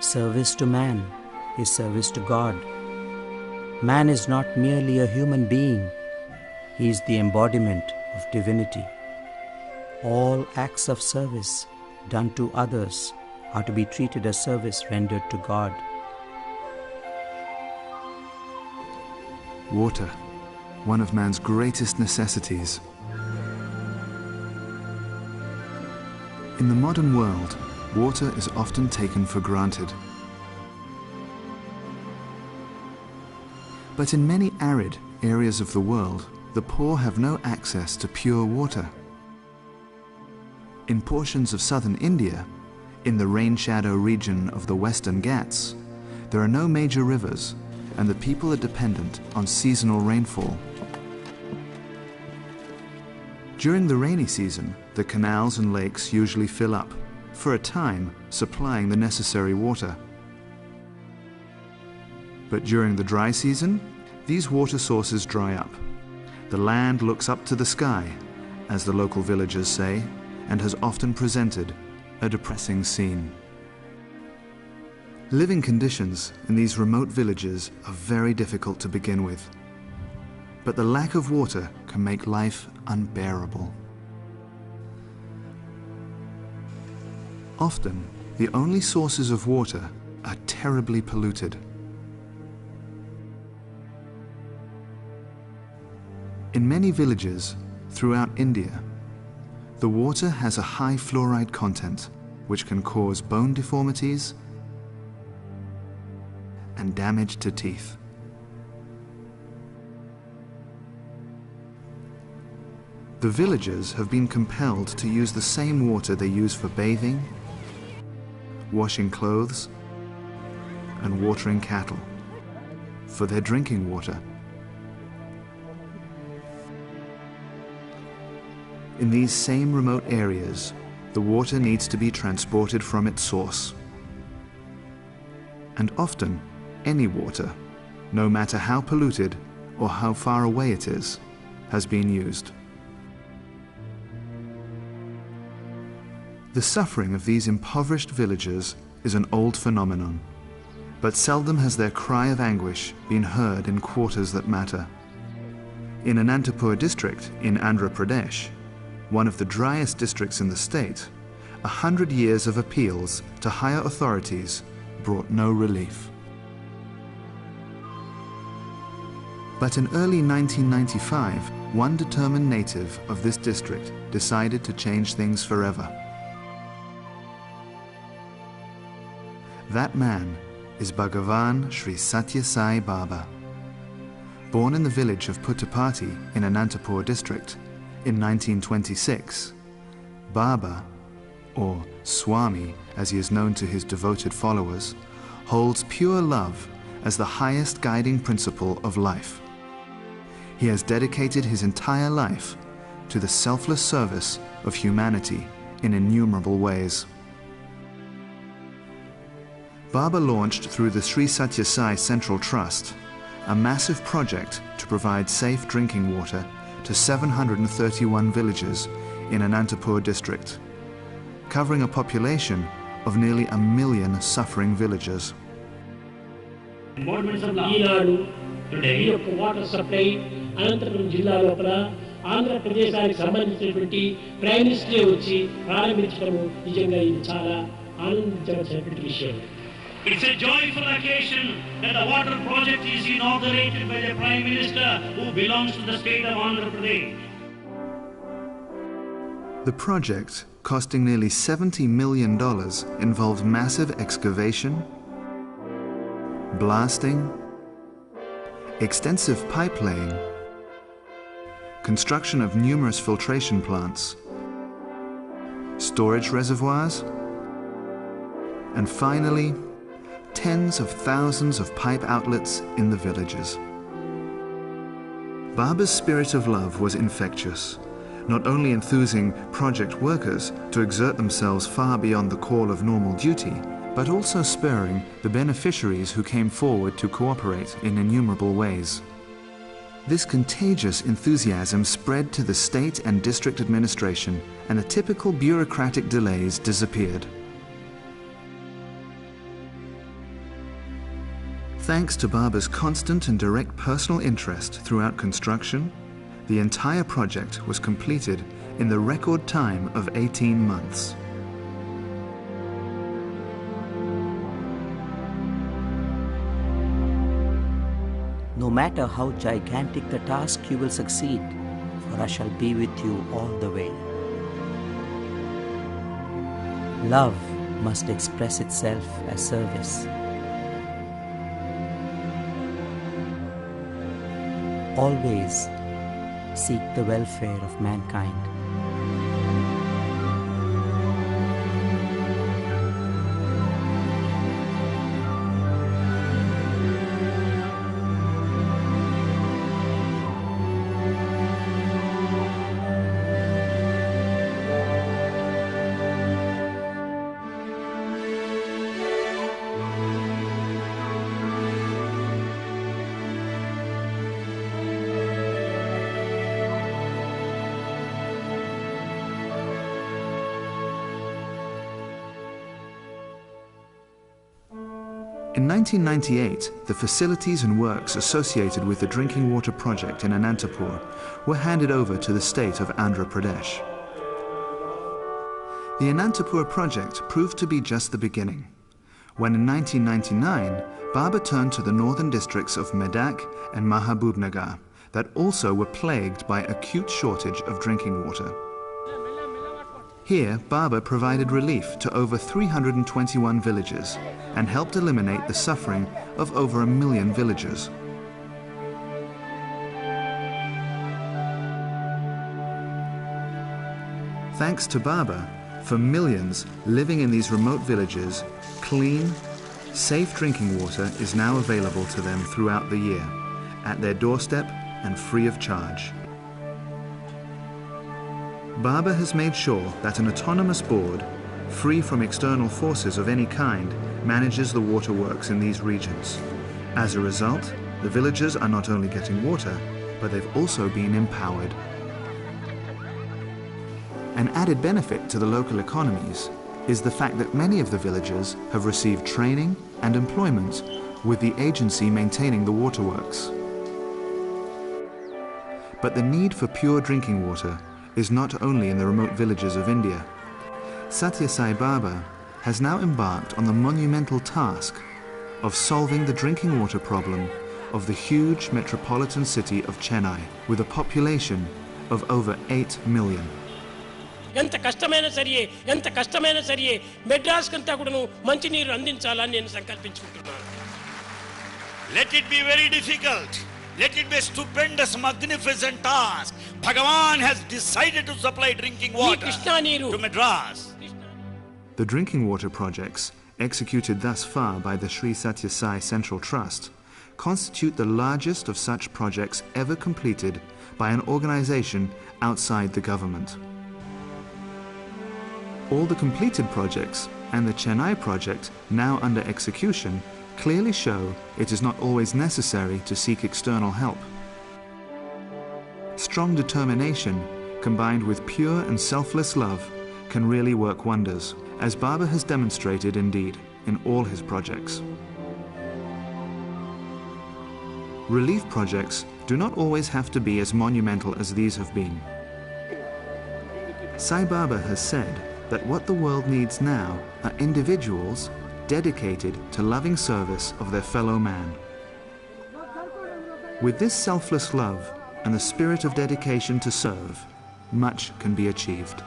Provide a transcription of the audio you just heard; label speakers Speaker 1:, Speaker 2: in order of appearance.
Speaker 1: Service to man is service to God. Man is not merely a human being, he is the embodiment of divinity. All acts of service done to others are to be treated as service rendered to God.
Speaker 2: Water, one of man's greatest necessities. In the modern world, water is often taken for granted. But in many arid areas of the world, the poor have no access to pure water. In portions of southern India, in the rain shadow region of the Western Ghats, there are no major rivers, and the people are dependent on seasonal rainfall. During the rainy season, the canals and lakes usually fill up, for a time supplying the necessary water. But during the dry season, these water sources dry up. The land looks up to the sky, as the local villagers say, and has often presented a depressing scene. Living conditions in these remote villages are very difficult to begin with, but the lack of water can make life unbearable. Often, the only sources of water are terribly polluted. In many villages throughout India, the water has a high fluoride content, which can cause bone deformities and damage to teeth. The villagers have been compelled to use the same water they use for bathing, washing clothes, and watering cattle for their drinking water. In these same remote areas, the water needs to be transported from its source. And often, any water, no matter how polluted or how far away it is, has been used. The suffering of these impoverished villagers is an old phenomenon, but seldom has their cry of anguish been heard in quarters that matter. In Anantapur district in Andhra Pradesh, one of the driest districts in the state, 100 years of appeals to higher authorities brought no relief. But in early 1995, one determined native of this district decided to change things forever. That man is Bhagavan Sri Sathya Sai Baba. Born in the village of Puttapati in Anantapur district in 1926, Baba, or Swami as he is known to his devoted followers, holds pure love as the highest guiding principle of life. He has dedicated his entire life to the selfless service of humanity in innumerable ways. Baba launched through the Sri Sathya Sai Central Trust a massive project to provide safe drinking water to 731 villages in Anantapur district, covering a population of nearly 1 million suffering villagers.
Speaker 3: Nadu today water supply Anantapur జిల్లా లోపల ఆంధ్రప్రదేశానికి సంబంధించినటువంటి prime minister వచ్చి ప్రారంభించడము నిజంగా ఇది చాలా ఆనందించవలసినటువంటి విషయం.
Speaker 4: It's a joyful occasion that the water project is inaugurated by the Prime Minister who belongs to the state of Andhra Pradesh.
Speaker 2: The project, costing nearly $70 million, involved massive excavation, blasting, extensive pipe laying, construction of numerous filtration plants, storage reservoirs, and finally, tens of thousands of pipe outlets in the villages. Baba's spirit of love was infectious, not only enthusing project workers to exert themselves far beyond the call of normal duty, but also spurring the beneficiaries who came forward to cooperate in innumerable ways. This contagious enthusiasm spread to the state and district administration, and the typical bureaucratic delays disappeared. Thanks to Baba's constant and direct personal interest throughout construction, the entire project was completed in the record time of 18 months.
Speaker 1: No matter how gigantic the task, you will succeed, for I shall be with you all the way. Love must express itself as service. Always seek the welfare of mankind.
Speaker 2: In 1998, the facilities and works associated with the drinking water project in Anantapur were handed over to the state of Andhra Pradesh. The Anantapur project proved to be just the beginning, when in 1999, Baba turned to the northern districts of Medak and Mahabubnagar that also were plagued by acute shortage of drinking water. Here, Baba provided relief to over 321 villages and helped eliminate the suffering of over 1 million villagers. Thanks to Baba, for millions living in these remote villages, clean, safe drinking water is now available to them throughout the year, at their doorstep and free of charge. Baba has made sure that an autonomous board, free from external forces of any kind, manages the waterworks in these regions. As a result, the villagers are not only getting water, but they've also been empowered. An added benefit to the local economies is the fact that many of the villagers have received training and employment with the agency maintaining the waterworks. But the need for pure drinking water is not only in the remote villages of India. Sathya Sai Baba has now embarked on the monumental task of solving the drinking water problem of the huge metropolitan city of Chennai, with a population of over 8 million.
Speaker 3: ఎంత కష్టమైనా సరియే మెడ్రాస్ కంతా కూడాను మంచి నీరు అందించాలని నేను సంకల్పించుకుంటున్నాను.
Speaker 4: Let it be very difficult. Let it be a stupendous, magnificent task. Bhagavan has decided to supply drinking water to Madras.
Speaker 2: The drinking water projects, executed thus far by the Sri Sathya Sai Central Trust, constitute the largest of such projects ever completed by an organization outside the government. All the completed projects and the Chennai project now under execution clearly show it is not always necessary to seek external help. Strong determination combined with pure and selfless love can really work wonders, as Baba has demonstrated indeed in all his projects. Relief projects do not always have to be as monumental as these have been. Sai Baba has said that what the world needs now are individuals dedicated to loving service of their fellow man. With this selfless love and the spirit of dedication to serve, much can be achieved.